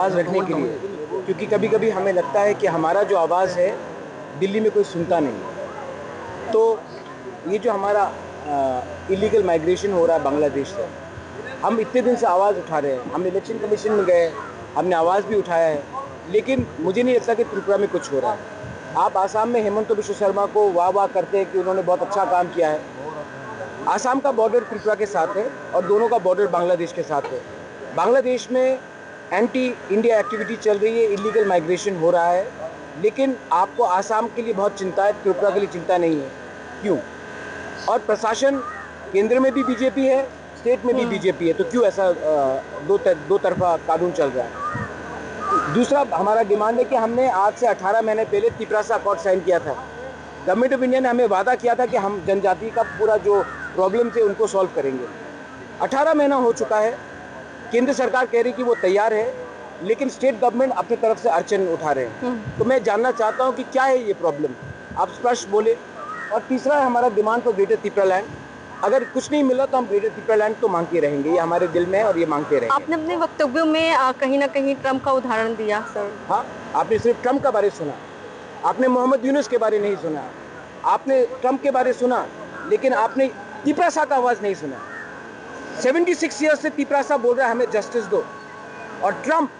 आवाज़ रखने के लिए, क्योंकि कभी कभी हमें लगता है कि हमारा जो आवाज़ है दिल्ली में कोई सुनता नहीं। तो ये जो हमारा इलीगल माइग्रेशन हो रहा है बांग्लादेश से, हम इतने दिन से आवाज़ उठा रहे हैं। हम इलेक्शन कमीशन में गए, हमने आवाज़ भी उठाया है, लेकिन मुझे नहीं लगता कि त्रिपुरा में कुछ हो रहा है। आप आसाम में हेमंत बिश्व शर्मा को वाह वाह करते हैं कि उन्होंने बहुत अच्छा काम किया है। आसाम का बॉर्डर त्रिपुरा के साथ है और दोनों का बॉर्डर बांग्लादेश के साथ है। बांग्लादेश में एंटी इंडिया एक्टिविटी चल रही है, इलीगल माइग्रेशन हो रहा है, लेकिन आपको आसाम के लिए बहुत चिंता है, त्रिपुरा के लिए चिंता नहीं है। क्यों? और प्रशासन केंद्र में भी बीजेपी है, स्टेट में भी बीजेपी है, तो क्यों ऐसा दो तरफा कानून चल रहा है? दूसरा हमारा डिमांड है कि हमने आज से 18 महीने पहले तिपरासा अकॉर्ड साइन किया था। गवर्नमेंट ऑफ इंडिया ने हमें वादा किया था कि हम जनजाति का पूरा जो प्रॉब्लम थे उनको सॉल्व करेंगे। 18 महीना हो चुका है, केंद्र सरकार कह रही कि वो तैयार है, लेकिन स्टेट गवर्नमेंट अपनी तरफ से अड़चन उठा रहे हैं। तो मैं जानना चाहता हूं कि क्या है ये प्रॉब्लम, आप स्पष्ट बोले। और तीसरा है हमारा demand for greater Tripura land. अगर कुछ नहीं मिला तो हम ग्रेटर त्रिपुरा लैंड तो मांगते रहेंगे, ये हमारे दिल में है और ये मांगते रहेंगे। आपने अपने वक्तव्यों में कहीं ना कहीं ट्रम्प का उदाहरण दिया सर। हाँ, आपने सिर्फ ट्रम्प का बारे सुना, आपने मोहम्मद यूनुस के बारे नहीं सुना, आपने ट्रम्प के बारे सुना, लेकिन आपने तिपरासा का आवाज़ नहीं सुना। 76 ईयर्स से तिपरासा बोल रहा है हमें जस्टिस दो, और ट्रम्प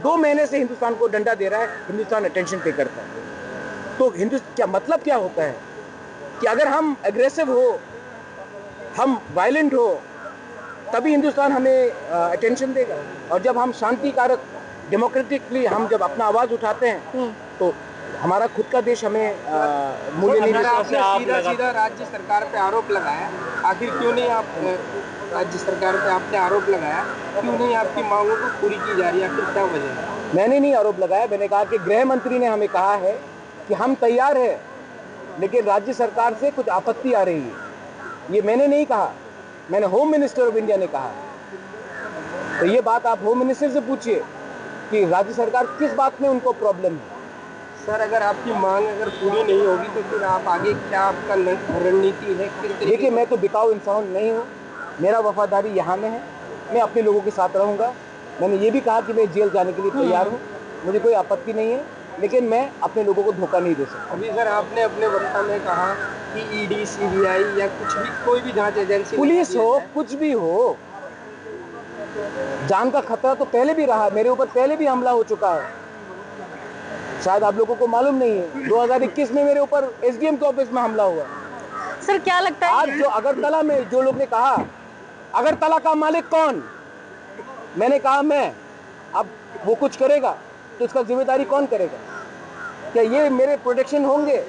2 महीने से हिंदुस्तान को डंडा दे रहा है, हिंदुस्तान अटेंशन पे करता है। तो क्या मतलब क्या होता है कि अगर हम एग्रेसिव हो, हम वायलेंट हो, तभी हिंदुस्तान हमें अटेंशन देगा। और जब हम शांति कारक डेमोक्रेटिकली हम जब अपना आवाज़ उठाते हैं तो हमारा खुद का देश हमें मूल्य नहीं देता। आपने सीधा राज्य सरकार पे आरोप लगाया, आखिर क्यों नहीं आप राज्य सरकार पे आपने आरोप लगाया, क्यों नहीं आपकी मांगों को पूरी की जा रही है, आखिर क्या वजह है? मैंने नहीं आरोप लगाया, मैंने कहा कि गृह मंत्री ने हमें कहा है कि हम तैयार हैं, लेकिन राज्य सरकार से कुछ आपत्ति आ रही है। ये मैंने नहीं कहा, मैंने होम मिनिस्टर ऑफ इंडिया ने कहा। तो ये बात आप होम मिनिस्टर से पूछिए कि राज्य सरकार किस बात में उनको प्रॉब्लम है। सर, अगर आपकी मांग अगर पूरी नहीं होगी तो फिर आप आगे क्या आपका रणनीति है? देखिए, मैं तो बिकाऊ इंसान नहीं हूँ, मेरा वफादारी यहाँ में है, मैं अपने लोगों के साथ रहूँगा। मैंने ये भी कहा कि मैं जेल जाने के लिए तैयार हूँ, मुझे कोई आपत्ति नहीं है, लेकिन मैं अपने लोगों को धोखा नहीं दे सकता। अभी सर आपने अपने वक्तव्य में कहा कि ईडी, सीबीआई या कुछ भी कोई भी जांच एजेंसी, पुलिस हो, कुछ भी हो, जान का खतरा तो पहले भी रहा, मेरे ऊपर पहले भी हमला हो चुका है, शायद आप लोगों को मालूम नहीं है। 2021 में मेरे ऊपर एसडीएम के ऑफिस में हमला हुआ। सर क्या लगता है आज जो अगरतला में जो लोग ने कहा अगरतला का मालिक कौन, मैंने कहा मैं। अब वो कुछ करेगा तो इसका जिम्मेदारी कौन करेगा? क्या ये मेरे प्रोटेक्शन होंगे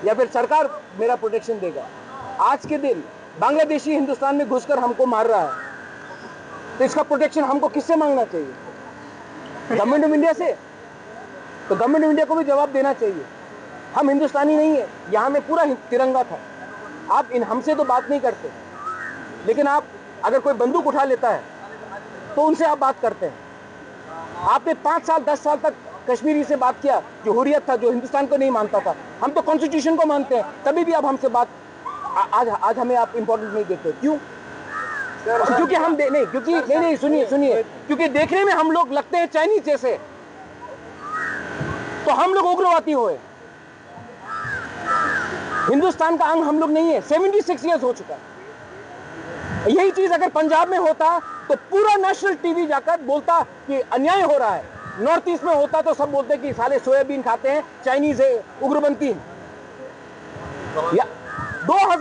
या फिर सरकार मेरा प्रोटेक्शन देगा? आज के दिन बांग्लादेशी हिंदुस्तान में घुसकर हमको मार रहा है, तो इसका प्रोटेक्शन हमको किससे मांगना चाहिए? गवर्नमेंट ऑफ इंडिया से? तो गवर्नमेंट ऑफ इंडिया को भी जवाब देना चाहिए। हम हिंदुस्तानी नहीं है, यहाँ में पूरा तिरंगा था। आप हमसे तो बात नहीं करते, लेकिन आप अगर कोई बंदूक उठा लेता है तो उनसे आप बात करते हैं। आपने 5 साल 10 साल तक कश्मीरी से बात किया जो हुर्रियत था, जो हिंदुस्तान को नहीं मानता था। हम तो कॉन्स्टिट्यूशन को मानते हैं, तभी भी आप हमसे बात आज हमें आप इंपॉर्टेंट नहीं देते। क्यों? क्योंकि हम नहीं, क्योंकि नहीं, सुनिए, क्योंकि देखने में हम लोग लगते हैं चाइनीज जैसे, तो हम लोग उग्रवादी हुए। हिंदुस्तान का अंग हम लोग नहीं है। 76 ईयर्स हो चुका है। यही चीज अगर पंजाब में होता तो पूरा नेशनल टीवी जाकर बोलता कि अन्याय हो रहा है। नॉर्थ ईस्ट में होता तो सब बोलते कि साले सोयाबीन खाते हैं, चाइनीज है, उग्रपंथी है। 2000